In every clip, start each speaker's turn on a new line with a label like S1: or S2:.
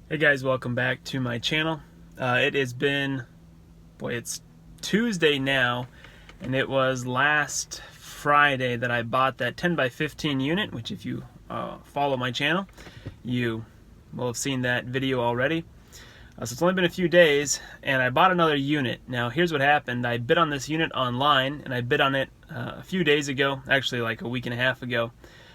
S1: Hey guys, welcome back to my channel. It has been, it's Tuesday now, and it was last Friday that I bought that 10x15 unit, which if you follow my channel, you will have seen that video already. So it's only been a few days, and I bought another unit. Now here's what happened. I bid on this unit online, and I bid on it a few days ago, actually like a week and a half ago,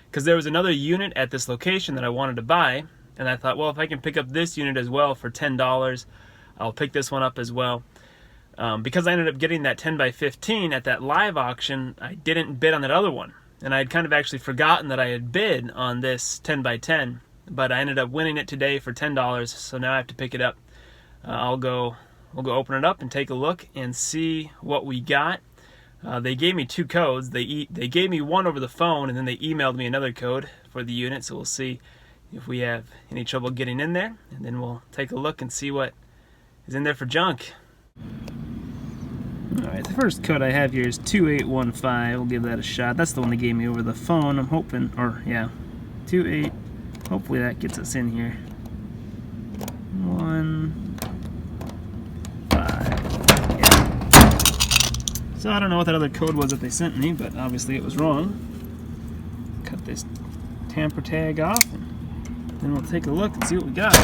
S1: because there was another unit at this location that I wanted to buy. And I thought, well, if I can pick up this unit as well for $10, I'll pick this one up as well. Because I ended up getting that 10x15 at that live auction, I didn't bid on that other one. And I had kind of actually forgotten that I had bid on this 10x10. But I ended up winning it today for $10, so now I have to pick it up. We'll go open it up and take a look and see what we got. They gave me two codes. They gave me one over the phone, and then they emailed me another code for the unit, so we'll see if we have any trouble getting in there, and then we'll take a look and see what is in there for junk. Alright, the first code I have here is 2815. We'll give that a shot. That's the one they gave me over the phone. I'm hoping, or yeah, 28. Hopefully that gets us in here. 1, 5. Yeah. So I don't know what that other code was that they sent me, but obviously it was wrong. Cut this tamper tag off, and then we'll take a look and see what we got.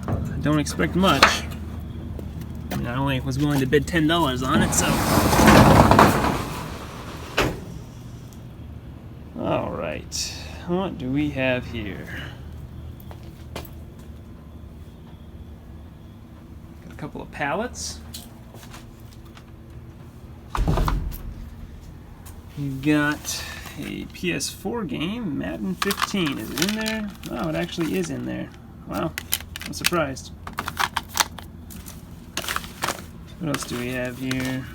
S1: I don't expect much. I mean, I only was willing to bid $10 on it, so. Alright, what do we have here? Got a couple of pallets. You've got a PS4 game, Madden 15. Is it in there? Oh, it actually is in there. Wow, I'm surprised. What else do we have here?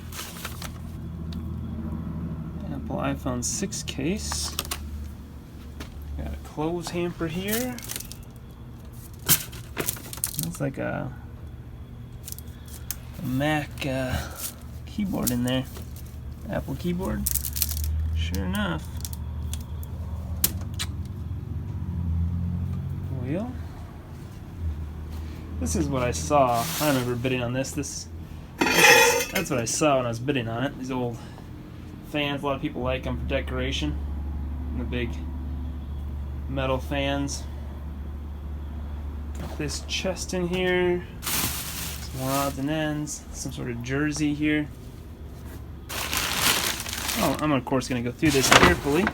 S1: Apple iPhone 6 case. Got a clothes hamper here. Looks like a Mac keyboard in there. Apple keyboard. Sure enough. Wheel. This is what I saw. I remember bidding on this. That's what I saw when I was bidding on it. These old fans, a lot of people like them for decoration. And the big metal fans. Got this chest in here. Some more odds and ends. Some sort of jersey here. Oh, I'm of course going to go through this carefully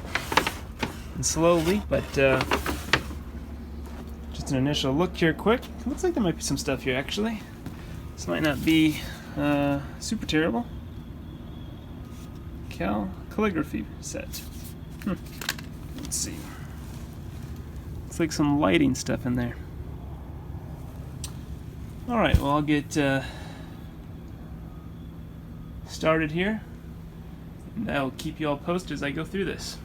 S1: and slowly, but just an initial look here quick. Looks like there might be some stuff here actually. This might not be super terrible. Calligraphy set. Let's see. Looks like some lighting stuff in there. Alright, well I'll get started here. And I'll keep you all posted as I go through this.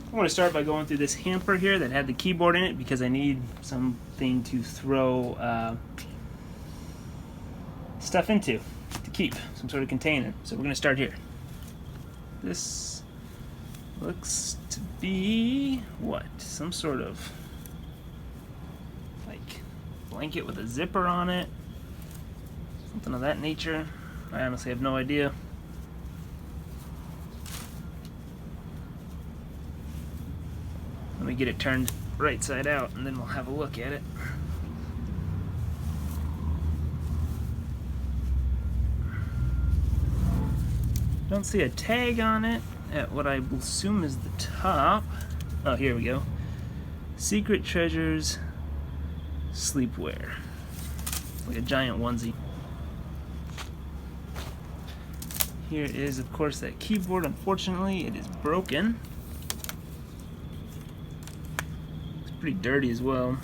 S1: I want to start by going through this hamper here that had the keyboard in it because I need something to throw stuff into to keep, some sort of container. So we're going to start here. This looks to be what? Some sort of like blanket with a zipper on it. Something of that nature. I honestly have no idea. Let me get it turned right side out and then we'll have a look at it. Don't see a tag on it at what I assume is the top. Oh, here we go. Secret Treasures Sleepwear. Like a giant onesie. Here is, of course, that keyboard. Unfortunately, it is broken. It's pretty dirty as well.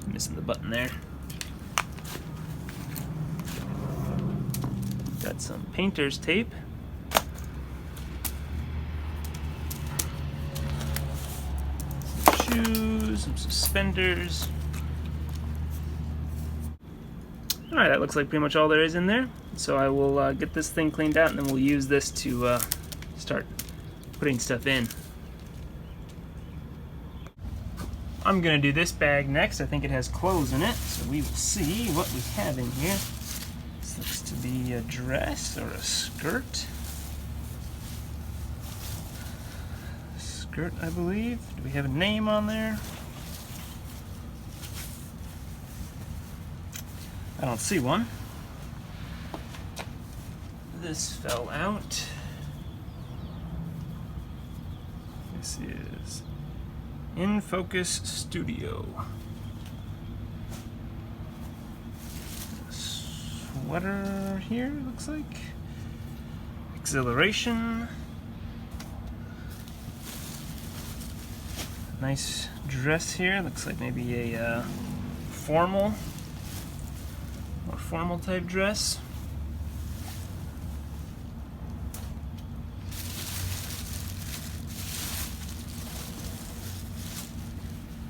S1: Missing the button there. Got some painter's tape. Some shoes, some suspenders. Alright, that looks like pretty much all there is in there. So I will get this thing cleaned out, and then we'll use this to start putting stuff in. I'm going to do this bag next. I think it has clothes in it, so we will see what we have in here. This looks to be a dress or a skirt. Skirt, I believe. Do we have a name on there? I don't see one. This fell out. This is In Focus Studio. Sweater here, looks like. Exhilaration. Nice dress here. Looks like maybe a more formal type dress.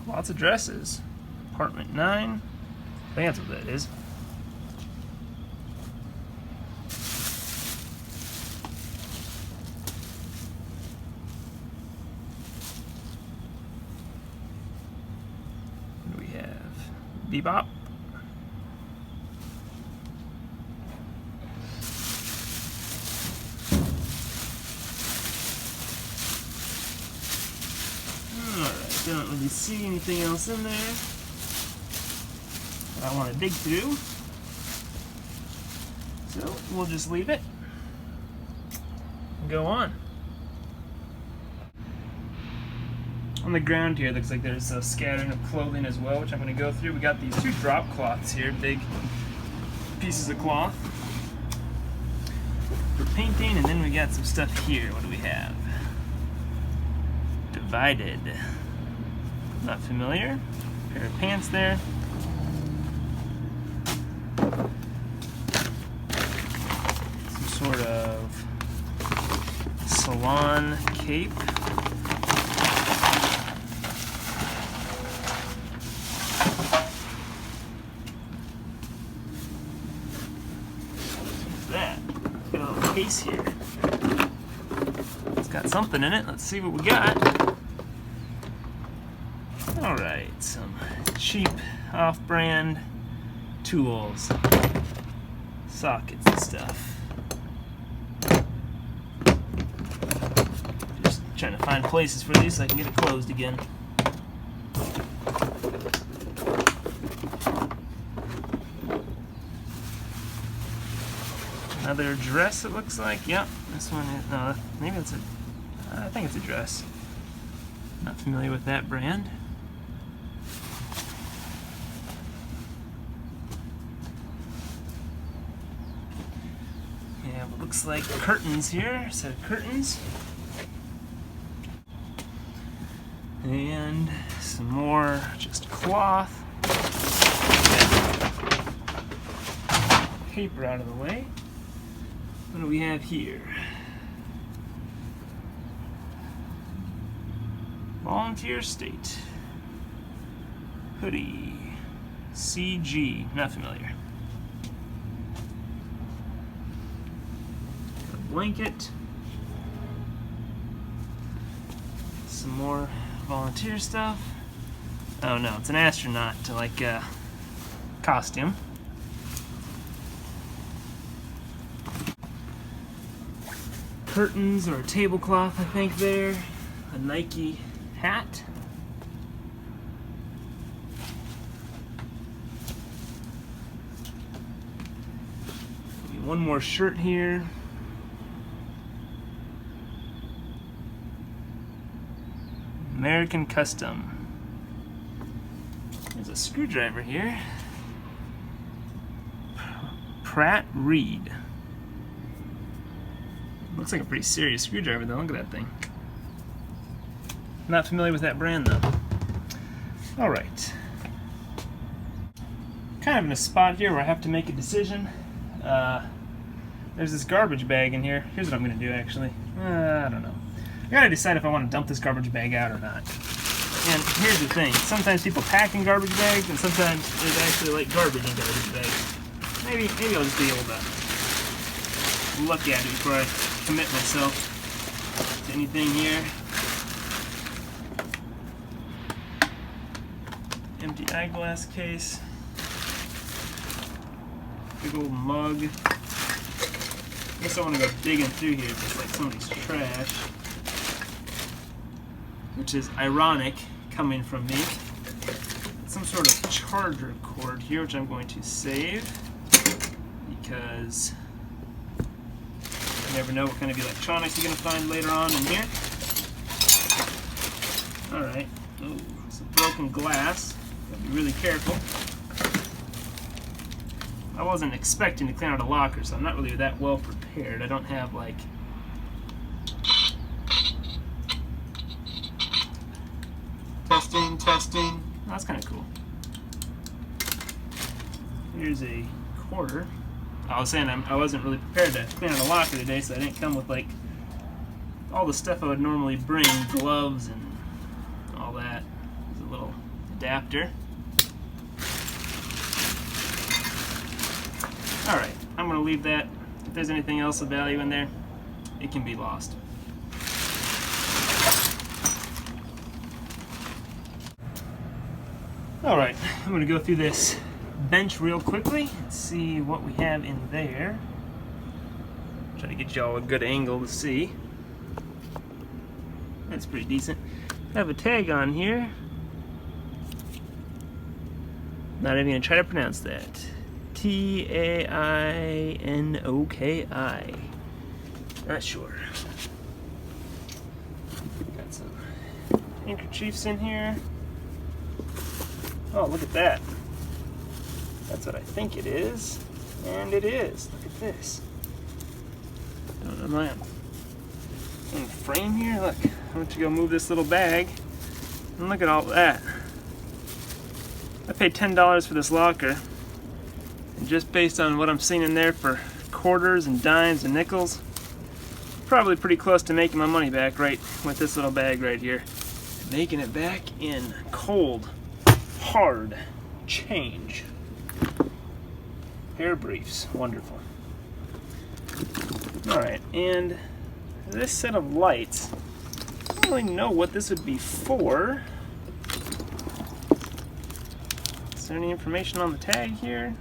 S1: Lots of dresses. Apartment 9. I think that's what that is. What do we have? Bebop. Don't really see anything else in there that I want to dig through, so we'll just leave it and go on. On the ground here, it looks like there's a scattering of clothing as well, which I'm going to go through. We got these 2 drop cloths here, big pieces of cloth for painting, and then we got some stuff here. What do we have? Divided. Not familiar. Pair of pants there. Some sort of salon cape. What's that? Got a little case here. It's got something in it. Let's see what we got. Alright, some cheap off-brand tools, sockets and stuff. Just trying to find places for these so I can get it closed again. Another dress, it looks like. Yep, this one is, no, maybe it's a, I think it's a dress. Not familiar with that brand. Looks like curtains here, a set of curtains. And some more just cloth. Paper out of the way. What do we have here? Volunteer State. Hoodie. CG. Not familiar. Blanket, some more volunteer stuff. Oh no, it's an astronaut like costume. Curtains or a tablecloth, I think there. A Nike hat. Maybe one more shirt here. American Custom. There's a screwdriver here. Pratt Reed. Looks like a pretty serious screwdriver though. Look at that thing. Not familiar with that brand though. Alright. Kind of in a spot here where I have to make a decision. There's this garbage bag in here. Here's what I'm going to do actually. I don't know. I gotta decide if I want to dump this garbage bag out or not. And here's the thing, sometimes people pack in garbage bags, and sometimes there's actually like garbage in garbage bags. maybe I'll just be able to look at it before I commit myself to anything here. Empty eyeglass case. Big old mug. I guess I want to go digging through here just like somebody's trash. Which is ironic coming from me. Some sort of charger cord here, which I'm going to save because you never know what kind of electronics you're going to find later on in here. Alright, some broken glass. Gotta be really careful. I wasn't expecting to clean out a locker, so I'm not really that well prepared. I don't have like testing. Oh, that's kind of cool. Here's a quarter. I was saying I wasn't really prepared to clean out a locker today, so I didn't come with like all the stuff I would normally bring, gloves and all that. There's a little adapter. Alright, I'm going to leave that. If there's anything else of value in there, it can be lost. Alright, I'm going to go through this bench real quickly and see what we have in there. Try to get y'all a good angle to see. That's pretty decent. I have a tag on here. Not even going to try to pronounce that. T-A-I-N-O-K-I. Not sure. Got some handkerchiefs in here. Oh, look at that. That's what I think it is. And it is. Look at this. Don't know, am I in frame here? Look, I want to go move this little bag. And look at all that. I paid $10 for this locker. And just based on what I'm seeing in there for quarters and dimes and nickels, probably pretty close to making my money back right with this little bag right here. Making it back in cold, hard change. Pair of briefs, wonderful. Alright, and this set of lights, I don't really know what this would be for. Is there any information on the tag here?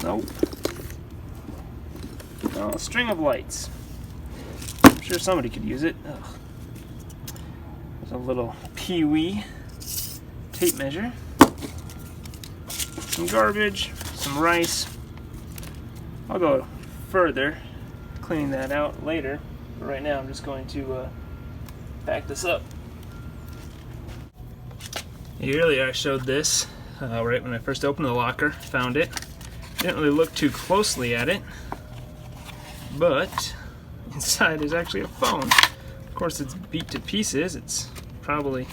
S1: Nope. Oh, a string of lights. I'm sure somebody could use it. Ugh. There's a little pee-wee tape measure. Some garbage, some rice. I'll go further cleaning that out later. But right now I'm just going to pack this up. Earlier I showed this right when I first opened the locker, found it. Didn't really look too closely at it, but inside there's actually a phone. Of course it's beat to pieces, it's probably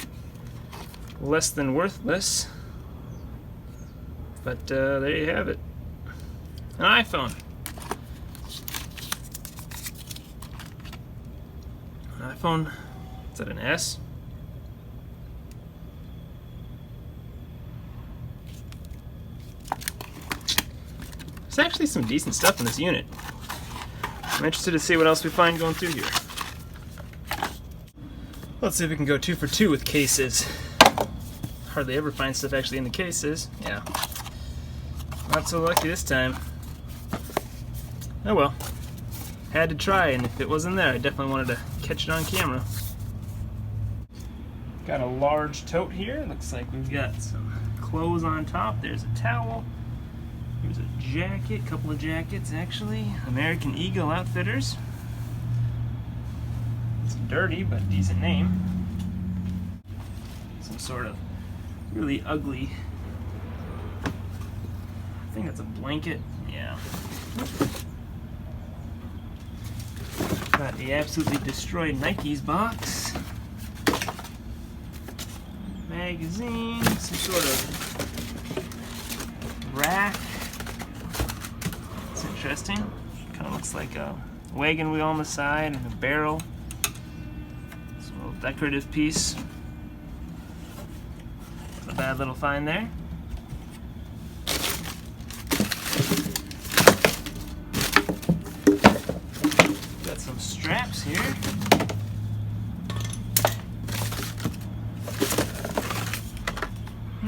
S1: less than worthless, but there you have it. An iPhone. An iPhone, is that an S? There's actually some decent stuff in this unit. I'm interested to see what else we find going through here. Let's see if we can go 2 for 2 with cases. Hardly ever find stuff actually in the cases. Yeah. Not so lucky this time. Oh well. Had to try, and if it wasn't there, I definitely wanted to catch it on camera. Got a large tote here. Looks like we've got some clothes on top. There's a towel. Here's a jacket, couple of jackets actually. American Eagle Outfitters. It's dirty, but decent name. Some sort of really ugly, I think that's a blanket, yeah. Got the absolutely destroyed Nikes box. Magazine, some sort of rack. Interesting. Kind of looks like a wagon wheel on the side and a barrel. It's a little decorative piece. Not a bad little find there.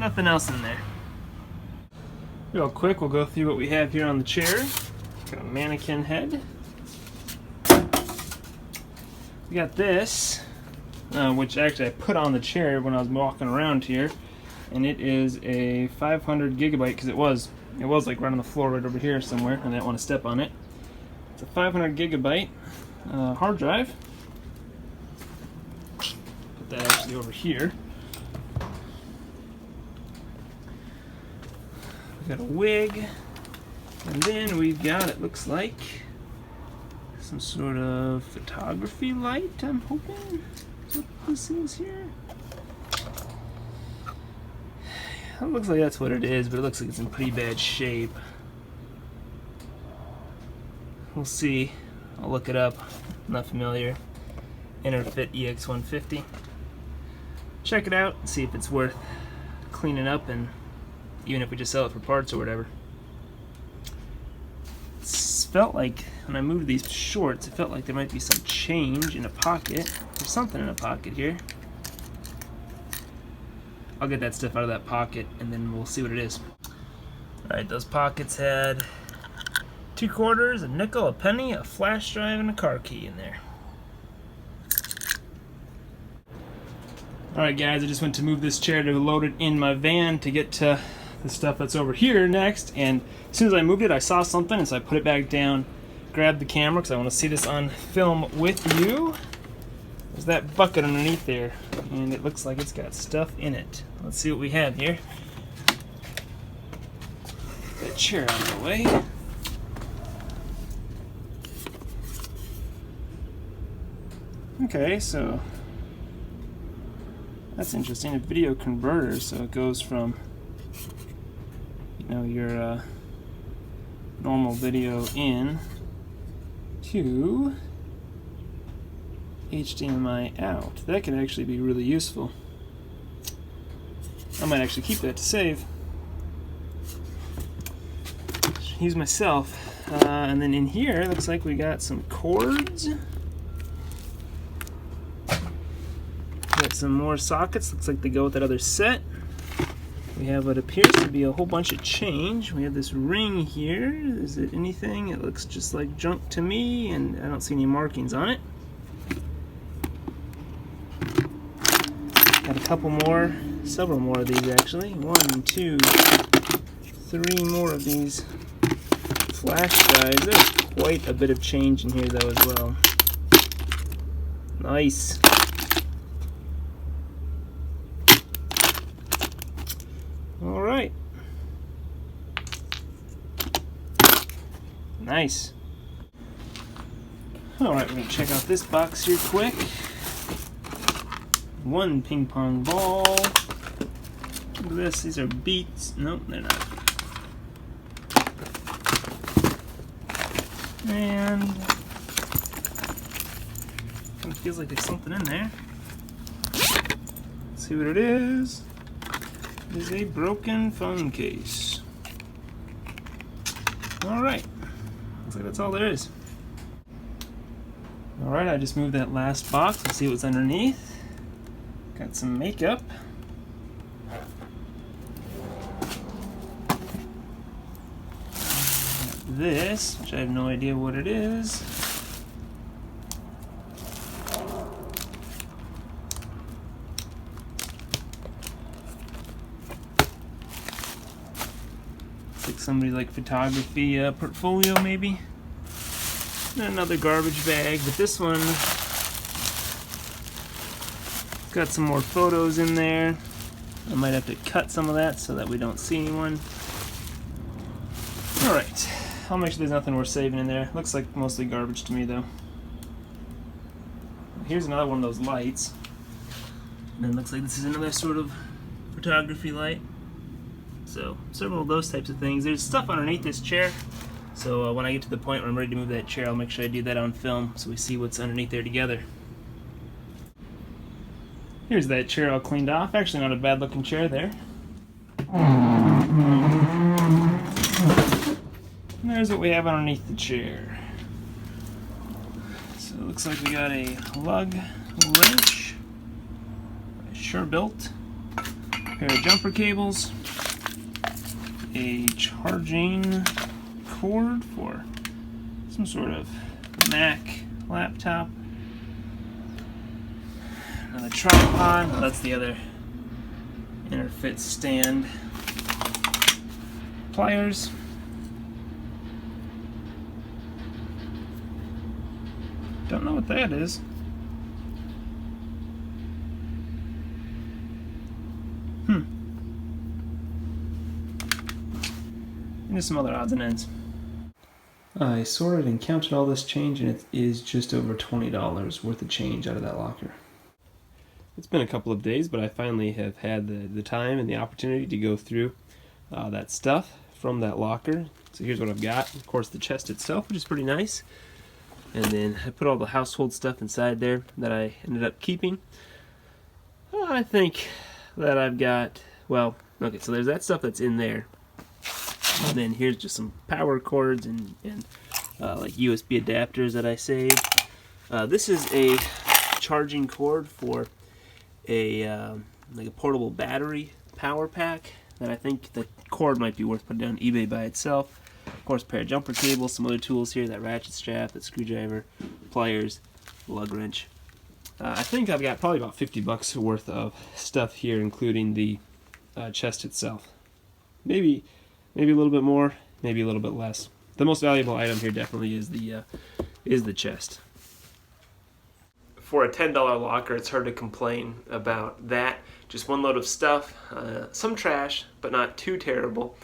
S1: Nothing else in there. Real quick, we'll go through what we have here on the chair. Got a mannequin head. We got this, which actually I put on the chair when I was walking around here, and it is a 500 gigabyte because it was like right on the floor right over here somewhere, and I didn't want to step on it. It's a 500 gigabyte hard drive. Put that actually over here. We got a wig, and then we've got, it looks like, some sort of photography light, I'm hoping. Is what this is here? It looks like that's what it is, but it looks like it's in pretty bad shape. We'll see. I'll look it up. I'm not familiar. Interfit EX150. Check it out and see if it's worth cleaning up, and even if we just sell it for parts or whatever. It felt like when I moved these shorts, it felt like there might be some change in a pocket. There's something in a pocket here. I'll get that stuff out of that pocket and then we'll see what it is. Alright, those pockets had 2 quarters, a nickel, a penny, a flash drive, and a car key in there. Alright guys, I just went to move this chair to load it in my van to get to the stuff that's over here next, and as soon as I moved it I saw something, and so I put it back down, grabbed the camera because I want to see this on film with you. There's that bucket underneath there, and it looks like it's got stuff in it. Let's see what we have here. Get that chair out of the way. Okay, so that's interesting. A video converter, so it goes from, you know, your normal video in to HDMI out. That can actually be really useful. I might actually keep that to save. Use myself. And then in here, it looks like we got some cords. Got some more sockets. Looks like they go with that other set. We have what appears to be a whole bunch of change. We have this ring here. Is it anything? It looks just like junk to me, and I don't see any markings on it. Got a couple more, several more of these actually. 1, 2, 3 more of these flash drives. There's quite a bit of change in here though as well. Nice. Alright. Nice. Alright, we're going to check out this box here quick. 1 ping pong ball. Look at this, these are beats. Nope, they're not. And it feels like there's something in there. Let's see what it is. It is a broken phone case. Alright. Looks like that's all there is. Alright, I just moved that last box. Let's see what's underneath. Got some makeup. This, which I have no idea what it is. It's like somebody's like photography portfolio maybe. And another garbage bag, but this one got some more photos in there. I might have to cut some of that so that we don't see anyone. Alright, I'll make sure there's nothing worth saving in there. Looks like mostly garbage to me though. Here's another one of those lights. And it looks like this is another sort of photography light. So, several of those types of things. There's stuff underneath this chair. So when I get to the point where I'm ready to move that chair, I'll make sure I do that on film so we see what's underneath there together. Here's that chair all cleaned off. Actually not a bad looking chair there. And there's what we have underneath the chair. So it looks like we got a lug wrench, sure built. pair of jumper cables, a charging cord for some sort of Mac laptop, another tripod, well, that's the other inner fit stand, pliers, don't know what that is. And some other odds and ends. I sorted and counted all this change, and it is just over $20 worth of change out of that locker. It's been a couple of days, but I finally have had the time and the opportunity to go through that stuff from that locker. So here's what I've got. Of course, the chest itself, which is pretty nice. And then I put all the household stuff inside there that I ended up keeping. I think that I've got, well, okay, so there's that stuff that's in there. And then here's just some power cords and like USB adapters that I saved. This is a charging cord for a like a portable battery power pack that I think the cord might be worth putting on eBay by itself. Of course, a pair of jumper cables, some other tools here, that ratchet strap, that screwdriver, pliers, lug wrench. I think I've got probably about 50 bucks worth of stuff here, including the chest itself. Maybe a little bit more, maybe a little bit less. The most valuable item here definitely is the chest. For a $10 locker, it's hard to complain about that. Just one load of stuff, some trash, but not too terrible,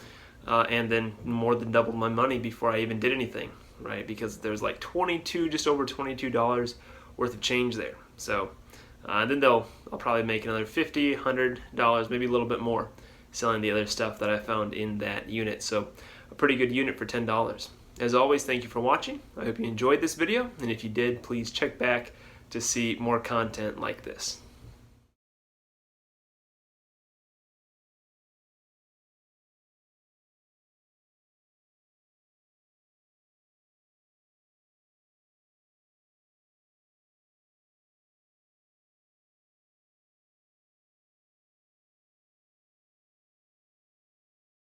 S1: and then more than doubled my money before I even did anything, right? Because there's like just over $22 worth of change there. So then I'll probably make another $50, $100, maybe a little bit more, selling the other stuff that I found in that unit. So a pretty good unit for $10. As always, thank you for watching. I hope you enjoyed this video, and if you did, please check back to see more content like this.